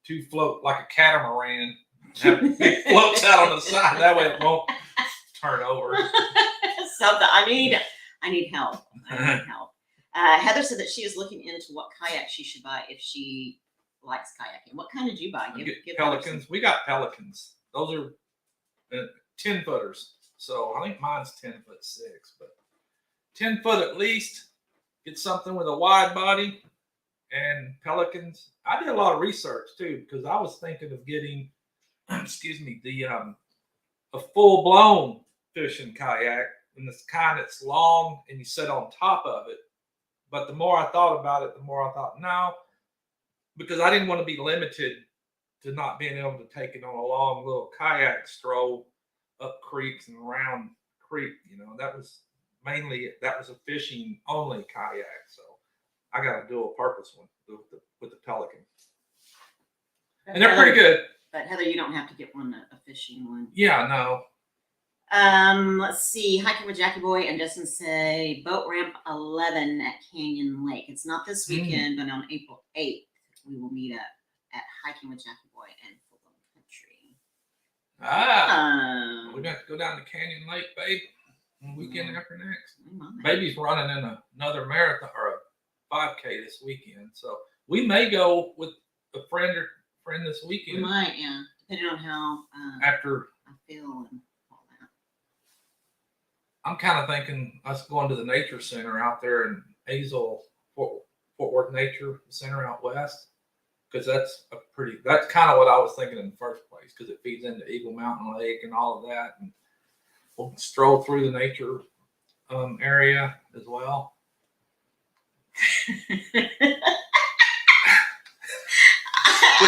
two float like a catamaran. Have big floats out on the side. That way it won't turn over. Something. I need help. I need help. Heather said that she is looking into what kayak she should buy if she likes kayaking. What kind did you buy? Give Pelicans. We got Pelicans. Those are 10-footers. So I think mine's 10'6", but 10 foot at least. Get something with a wide body and Pelicans. I did a lot of research too because I was thinking of getting, a full blown fishing kayak, and this kind that's long and you sit on top of it. But the more I thought about it, the more I thought no, because I didn't want to be limited to not being able to take it on a long little kayak stroll up creeks and around creek. You know, that was a fishing only kayak. So I got a dual purpose one with the Pelican. And they're pretty good. But Heather, you don't have to get one, a fishing one. Yeah, no. Let's see. Hiking with Jackie Boy and Justin say boat ramp 11 at Canyon Lake. It's not this weekend, but on April 8th, we will meet up at Hiking with Jackie Boy and Fulham Country. We're going to go down to Canyon Lake, babe, weekend after next. Baby's running in another marathon or a 5K this weekend, so we may go with a friend this weekend. We might, yeah, depending on how after I feel and all that. I'm kind of thinking us going to the nature center out there in Azle, Fort Worth Nature Center out west, because that's kind of what I was thinking in the first place, because it feeds into Eagle Mountain Lake and all of that, and we'll stroll through the nature area as well.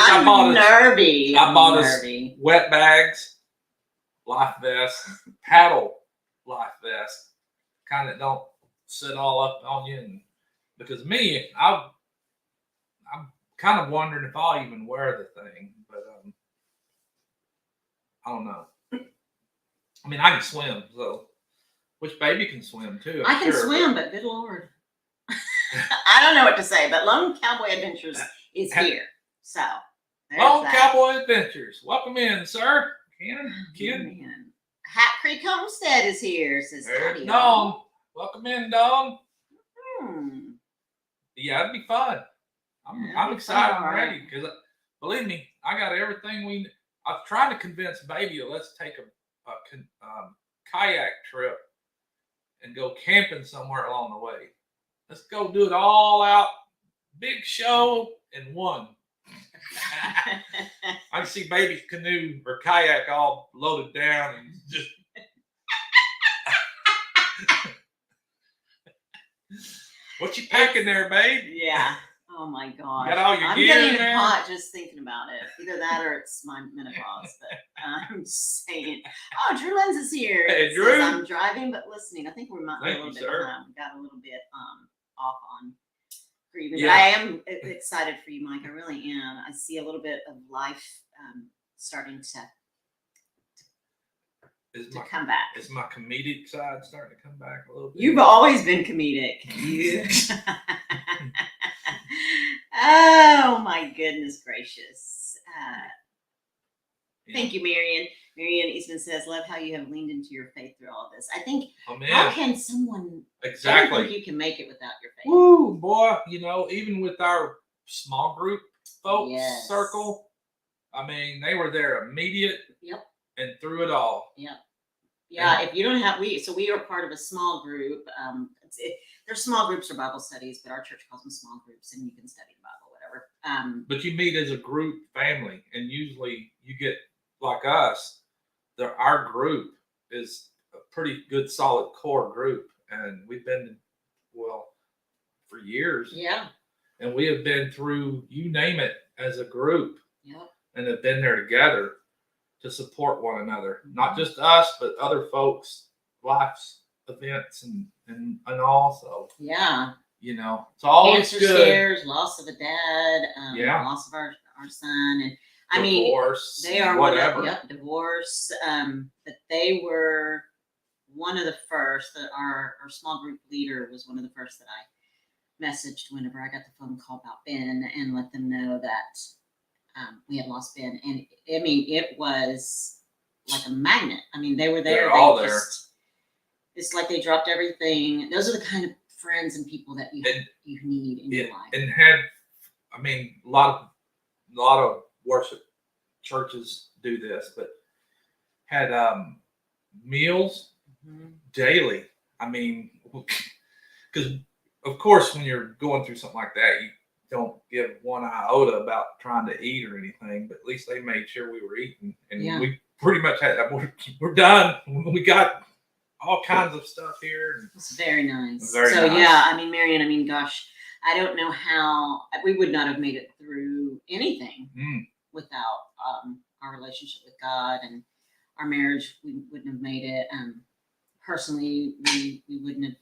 I bought us wet bags, life vests, paddle life vests, kind of don't sit all up on you. And because me, I'm kind of wondering if I'll even wear the thing, but I don't know. I mean, I can swim, so which baby can swim too. I can swim, but good Lord, I don't know what to say. But Lone Cowboy Adventures is here, so Lone Cowboy Adventures. Welcome in, sir. Ken. Hat Creek Homestead is here. Says howdy, Dawn. Welcome in, Dawn. Hmm. Yeah, it'd be fun. I'm excited and ready because believe me, I got everything I've tried to convince baby to let's take a kayak trip and go camping somewhere along the way. Let's go do it all out, big show in one. I can see baby's canoe or kayak all loaded down and just. What you packing there, babe? Yeah. Oh my gosh. Got all your I'm gear getting in there? hot just thinking about it. Either that or it's my menopause. But I'm just saying. Oh, Drew Lenz is here. Hey, Drew. I'm driving but listening. I think we might be a little bit behind. We got a little bit off on grieving. Yeah. But I am excited for you, Mike. I really am. I see a little bit of life starting to come back. Is my comedic side starting to come back a little bit? You've always been comedic. Oh my goodness gracious. Thank you, Marion. Marion Eastman says, love how you have leaned into your faith through all this. I think, how can someone, exactly, I don't think you can make it without your faith. Woo, boy, even with our small group folks circle, I mean, they were there immediate. Yep. And through it all. Yep. Yeah, if you don't have, we are part of a small group. There's small groups or Bible studies, but our church calls them small groups, and you can study the Bible, whatever. But you meet as a group family, and usually you get, like us, our group is a pretty good, solid core group, and we've been, for years. Yeah. And we have been through, you name it, as a group. Yep. And have been there together to support one another, not just us, but other folks' life's events and all. So yeah, it's always cancer good. Scares, loss of a dad, loss of our son, and divorce, they are whatever. Divorce. But they were one of the first. Our small group leader was one of the first that I messaged whenever I got the phone call about Ben and let them know that. We had lost Ben, and I mean, it was like a magnet. I mean, they were there. They're all there. It's like they dropped everything. Those are the kind of friends and people that you need in your life. And had, I mean, a lot of worship churches do this, but had meals daily. I mean, because of course, when you're going through something like that, you don't give one iota about trying to eat or anything, but at least they made sure we were eating, and we pretty much had that. We're done. We got all kinds of stuff here. It's very nice. Very nice. Yeah, I mean, Marion, gosh, I don't know how we would not have made it through anything without our relationship with God and our marriage. We wouldn't have made it. Personally, we wouldn't have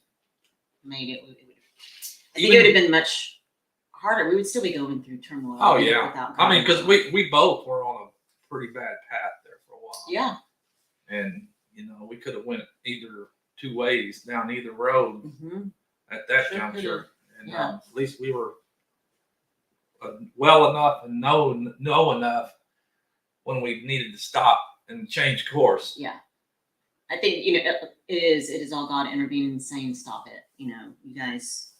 made it. I think it would have been much harder. We would still be going through turmoil. Oh yeah, I mean, because we both were on a pretty bad path there for a while. Yeah. And You know, we could have went either two ways down either road Mm-hmm. at that Sure juncture. And Yeah. at least we were well enough and know enough when we needed to stop and change course. Yeah. I think, it is all God intervening and saying, stop it. You guys.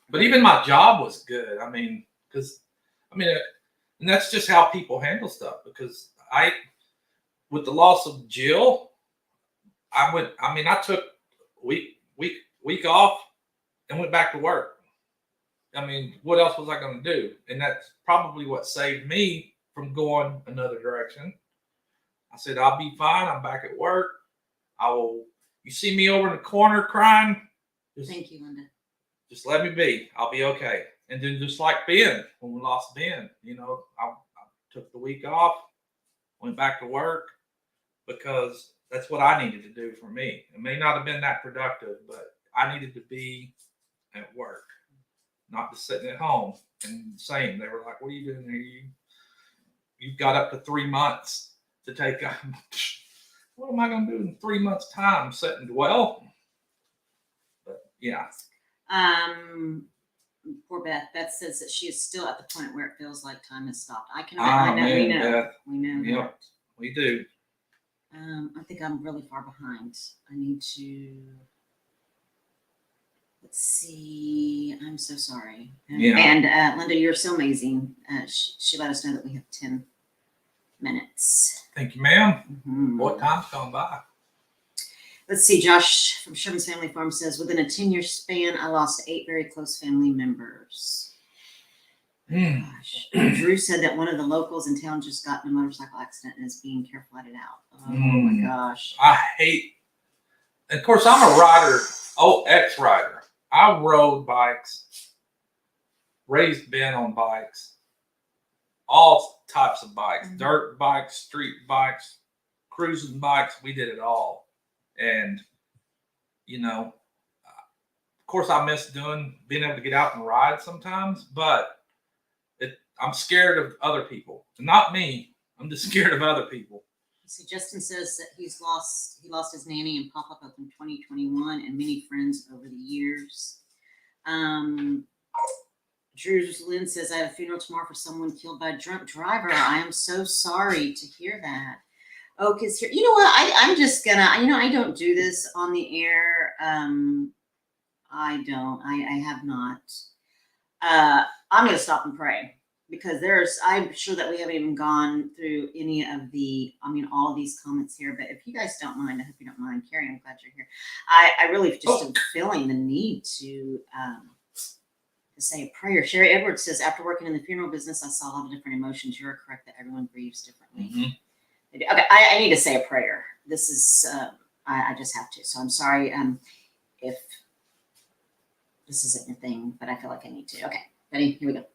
But even my job was good. I mean, and that's just how people handle stuff. Because with the loss of Jill, I took week off and went back to work. I mean, what else was I going to do? And that's probably what saved me from going another direction. I said, I'll be fine. I'm back at work. You see me over in the corner crying? Thank you, Linda. Just let me be. I'll be okay. And then just like Ben, when we lost Ben, I took the week off, went back to work because that's what I needed to do for me. It may not have been that productive, but I needed to be at work, not just sitting at home. And same, they were like, "What are you doing here? You've got up to 3 months to take." What am I going to do in 3 months' time? Sit and dwell? But yeah. Poor Beth. Beth says that she is still at the point where it feels like time has stopped. We know. Beth. We know Yep, that. we do. I think I'm really far behind. I need to. Let's see. I'm so sorry. And Linda, you're so amazing. She let us know that we have 10 minutes. Thank you, ma'am. Mm-hmm. What time's gone by? Let's see. Josh from Sherman's Family Farm says, within a 10-year span, I lost 8 very close family members. Gosh. Drew said that one of the locals in town just got in a motorcycle accident and is being care flighted out. Oh my gosh. Of course, I'm a rider, ex-rider. I rode bikes, raised Ben on bikes, all types of bikes, dirt bikes, street bikes, cruising bikes. We did it all. And, of course, I miss being able to get out and ride sometimes, but I'm scared of other people. Not me. I'm just scared of other people. See, Justin says that he lost his nanny and pop-up in 2021 and many friends over the years. Drew Lynn says, I have a funeral tomorrow for someone killed by a drunk driver. I am so sorry to hear that. Oh, because here, you know what? I'm just gonna, I don't do this on the air. I don't. I have not. I'm gonna stop and pray. Because I'm sure that we haven't even gone through any of all of these comments here. But if you guys don't mind, I hope you don't mind. Carrie, I'm glad you're here. I really just am feeling the need to say a prayer. Sherry Edwards says, after working in the funeral business, I saw a lot of different emotions. You're correct that everyone grieves differently. Mm-hmm. Okay, I need to say a prayer. This is, I just have to. So I'm sorry if this isn't your thing, but I feel like I need to. Okay, ready? Here we go.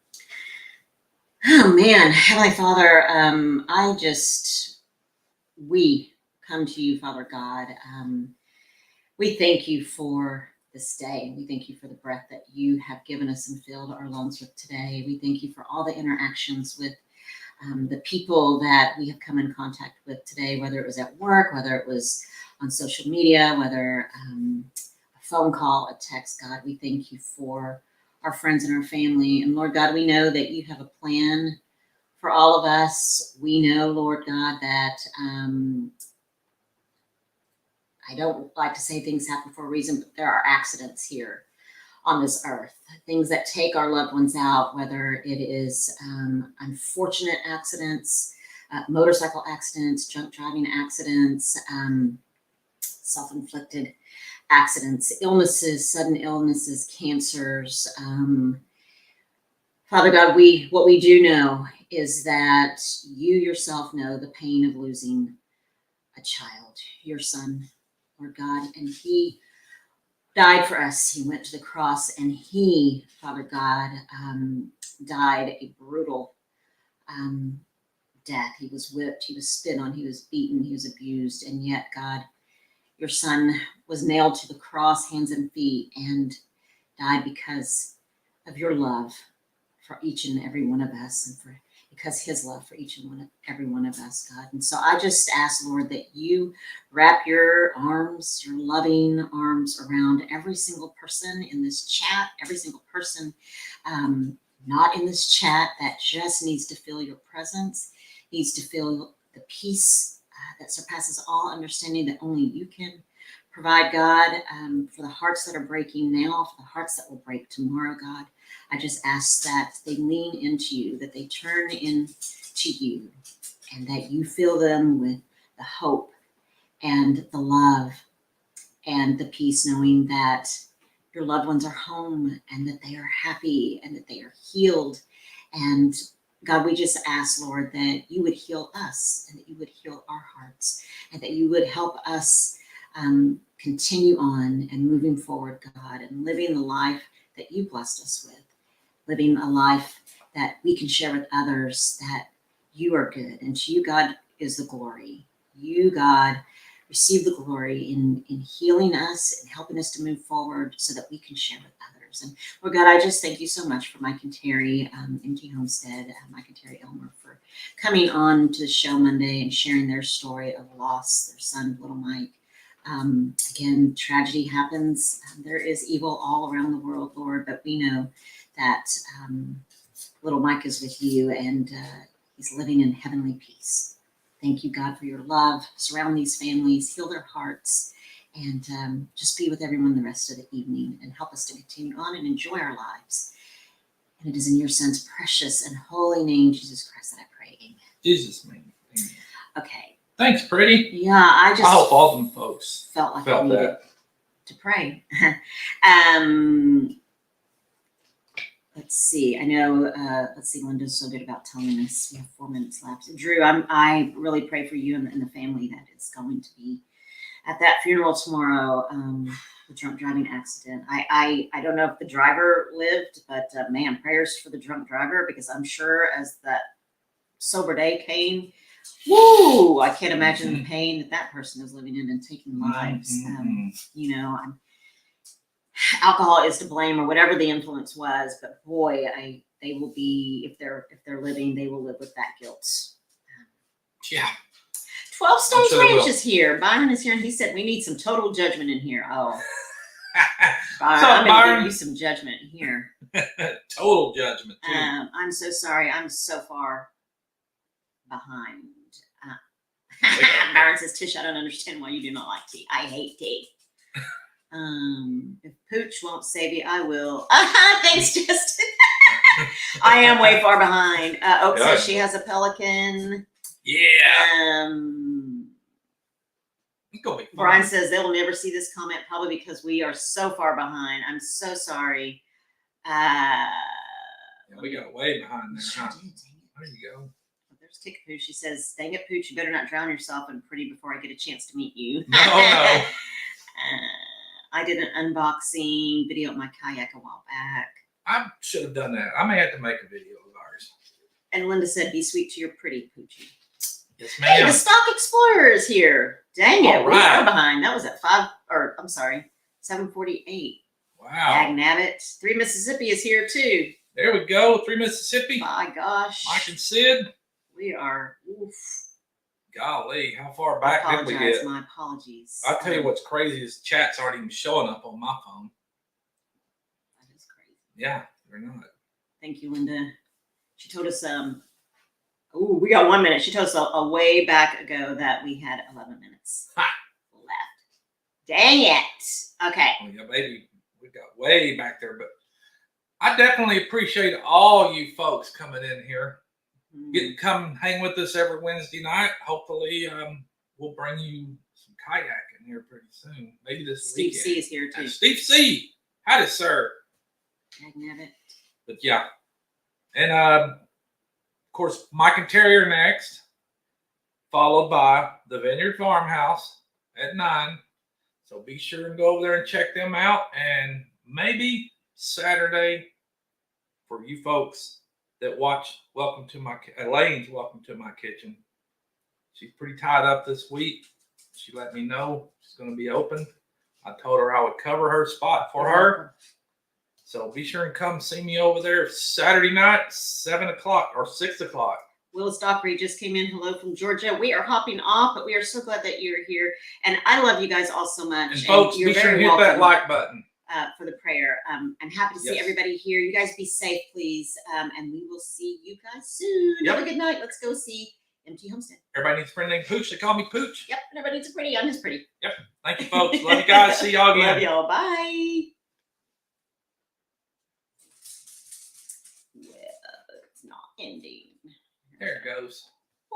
Oh man, Heavenly Father, we come to you, Father God. We thank you for this day. We thank you for the breath that you have given us and filled our lungs with today. We thank you for all the interactions with the people that we have come in contact with today, whether it was at work, whether it was on social media, whether a phone call, a text. God, we thank you for our friends and our family. And Lord God, we know that you have a plan for all of us. We know, Lord God, that I don't like to say things happen for a reason, but there are accidents here on this earth, things that take our loved ones out, whether it is unfortunate accidents, motorcycle accidents, drunk driving accidents, self-inflicted accidents, illnesses, sudden illnesses, cancers. Father God, what we do know is that you yourself know the pain of losing a child, your son, Lord God, and he died for us. He went to the cross and he, Father God, died a brutal death. He was whipped, he was spit on, he was beaten, he was abused, and yet, God, your son was nailed to the cross, hands and feet, and died because of your love for each and every one of us and for because his love for each and every one of us, God. And so I just ask, Lord, that you wrap your arms, your loving arms around every single person in this chat, every single person not in this chat that just needs to feel your presence, needs to feel the peace that surpasses all understanding that only you can provide, God, for the hearts that are breaking now, for the hearts that will break tomorrow, God. I just ask that they lean into you, that they turn into you, and that you fill them with the hope and the love and the peace, knowing that your loved ones are home and that they are happy and that they are healed. And God, we just ask, Lord, that you would heal us and that you would heal our hearts and that you would help us continue on and moving forward, God, and living the life that you blessed us with, living a life that we can share with others, that you are good. And to you, God, is the glory. You, God, receive the glory in healing us and helping us to move forward so that we can share with others. And Lord God, I just thank you so much for Mike and Terry, MT Homestead, Mike and Terry Elmer, for coming on to the show Monday and sharing their story of loss, their son, little Mike. Again, tragedy happens. There is evil all around the world, Lord, but we know that little Mike is with you and he's living in heavenly peace. Thank you, God, for your love. Surround these families, heal their hearts, and just be with everyone the rest of the evening and help us to continue on and enjoy our lives. And it is in your son's precious and holy name, Jesus Christ, that I pray. Amen. Jesus' name. Amen. Okay. Thanks, Pretty. Yeah, I hope all them folks felt like I needed that. to pray. Let's see. I know. Let's see. Linda's so good about telling us we have 4 minutes left. Drew, I really pray for you and the family that is going to be at that funeral tomorrow. The drunk driving accident. I don't know if the driver lived, but man, prayers for the drunk driver, because I'm sure as that sober day came, woo! I can't imagine the pain that person is living in and taking lives. You know, alcohol is to blame or whatever the influence was, but boy, they will be, if they're living, they will live with that guilt. Yeah. 12 Stones Ranch is here. Byron is here, and he said we need some total judgment in here. Oh, Byron, I'm going to give you some judgment here. Total judgment too. I'm so sorry. I'm so far behind. Byron says, Tish, I don't understand why you do not like tea. I hate tea. If Pooch won't save you, I will. Thanks, Justin. I am way far behind. Oak says she has a pelican. Yeah. Brian says they'll never see this comment, probably because we are so far behind. I'm so sorry. We got way behind there. Sure Huh? did, there you go. There's Tick Pooch. She says, dang it, Pooch, you better not drown yourself and Pretty before I get a chance to meet you. No. I did an unboxing video of my kayak a while back. I should have done that. I may have to make a video of ours. And Linda said, be sweet to your Pretty Poochie. Yes, ma'am. Hey, the Stock Explorer is here. Dang it, All we right. are behind. That was at 7:48. Wow. Dagnabbit. 3 Mississippi is here too. There we go. 3 Mississippi. My gosh. Mike and Sid. We are. Oof. Golly, how far back did we get? My apologies. I'll tell you what's crazy is chats aren't even showing up on my phone. That is crazy. Yeah, they're not. Thank you, Linda. She told us, we got 1 minute. She told us a way back ago that we had 11 minutes left. Dang it. Okay. Oh, yeah, baby, we got way back there, but I definitely appreciate all you folks coming in here. Come hang with us every Wednesday night. Hopefully, we'll bring you some kayaking here pretty soon. Maybe this weekend. Steve C is here too. Steve C. Howdy, sir. But yeah. And of course, Mike and Terry are next, followed by the Vineyard Farmhouse at 9. So be sure and go over there and check them out. And maybe Saturday for you folks that watch Elaine's Welcome to My Kitchen. She's pretty tied up this week. She let me know she's going to be open. I told her I would cover her spot for her. So be sure and come see me over there Saturday night, 7 o'clock or 6 o'clock. Willis Dockery just came in. Hello from Georgia. We are hopping off, but we are so glad that you're here. And I love you guys all so much. And folks, you're be sure and very hit that welcome, like button. for the prayer. I'm happy to see Yes. everybody here. You guys be safe, please. And we will see you guys soon. Yep. Have a good night. Let's go see MT Homestead. Everybody needs a friend named Pooch. They call me Pooch. Yep. And everybody needs a pretty. I'm his pretty. Yep. Thank you, folks. Love you guys. See y'all again. Love y'all. Bye. Well, it's not ending. There it goes.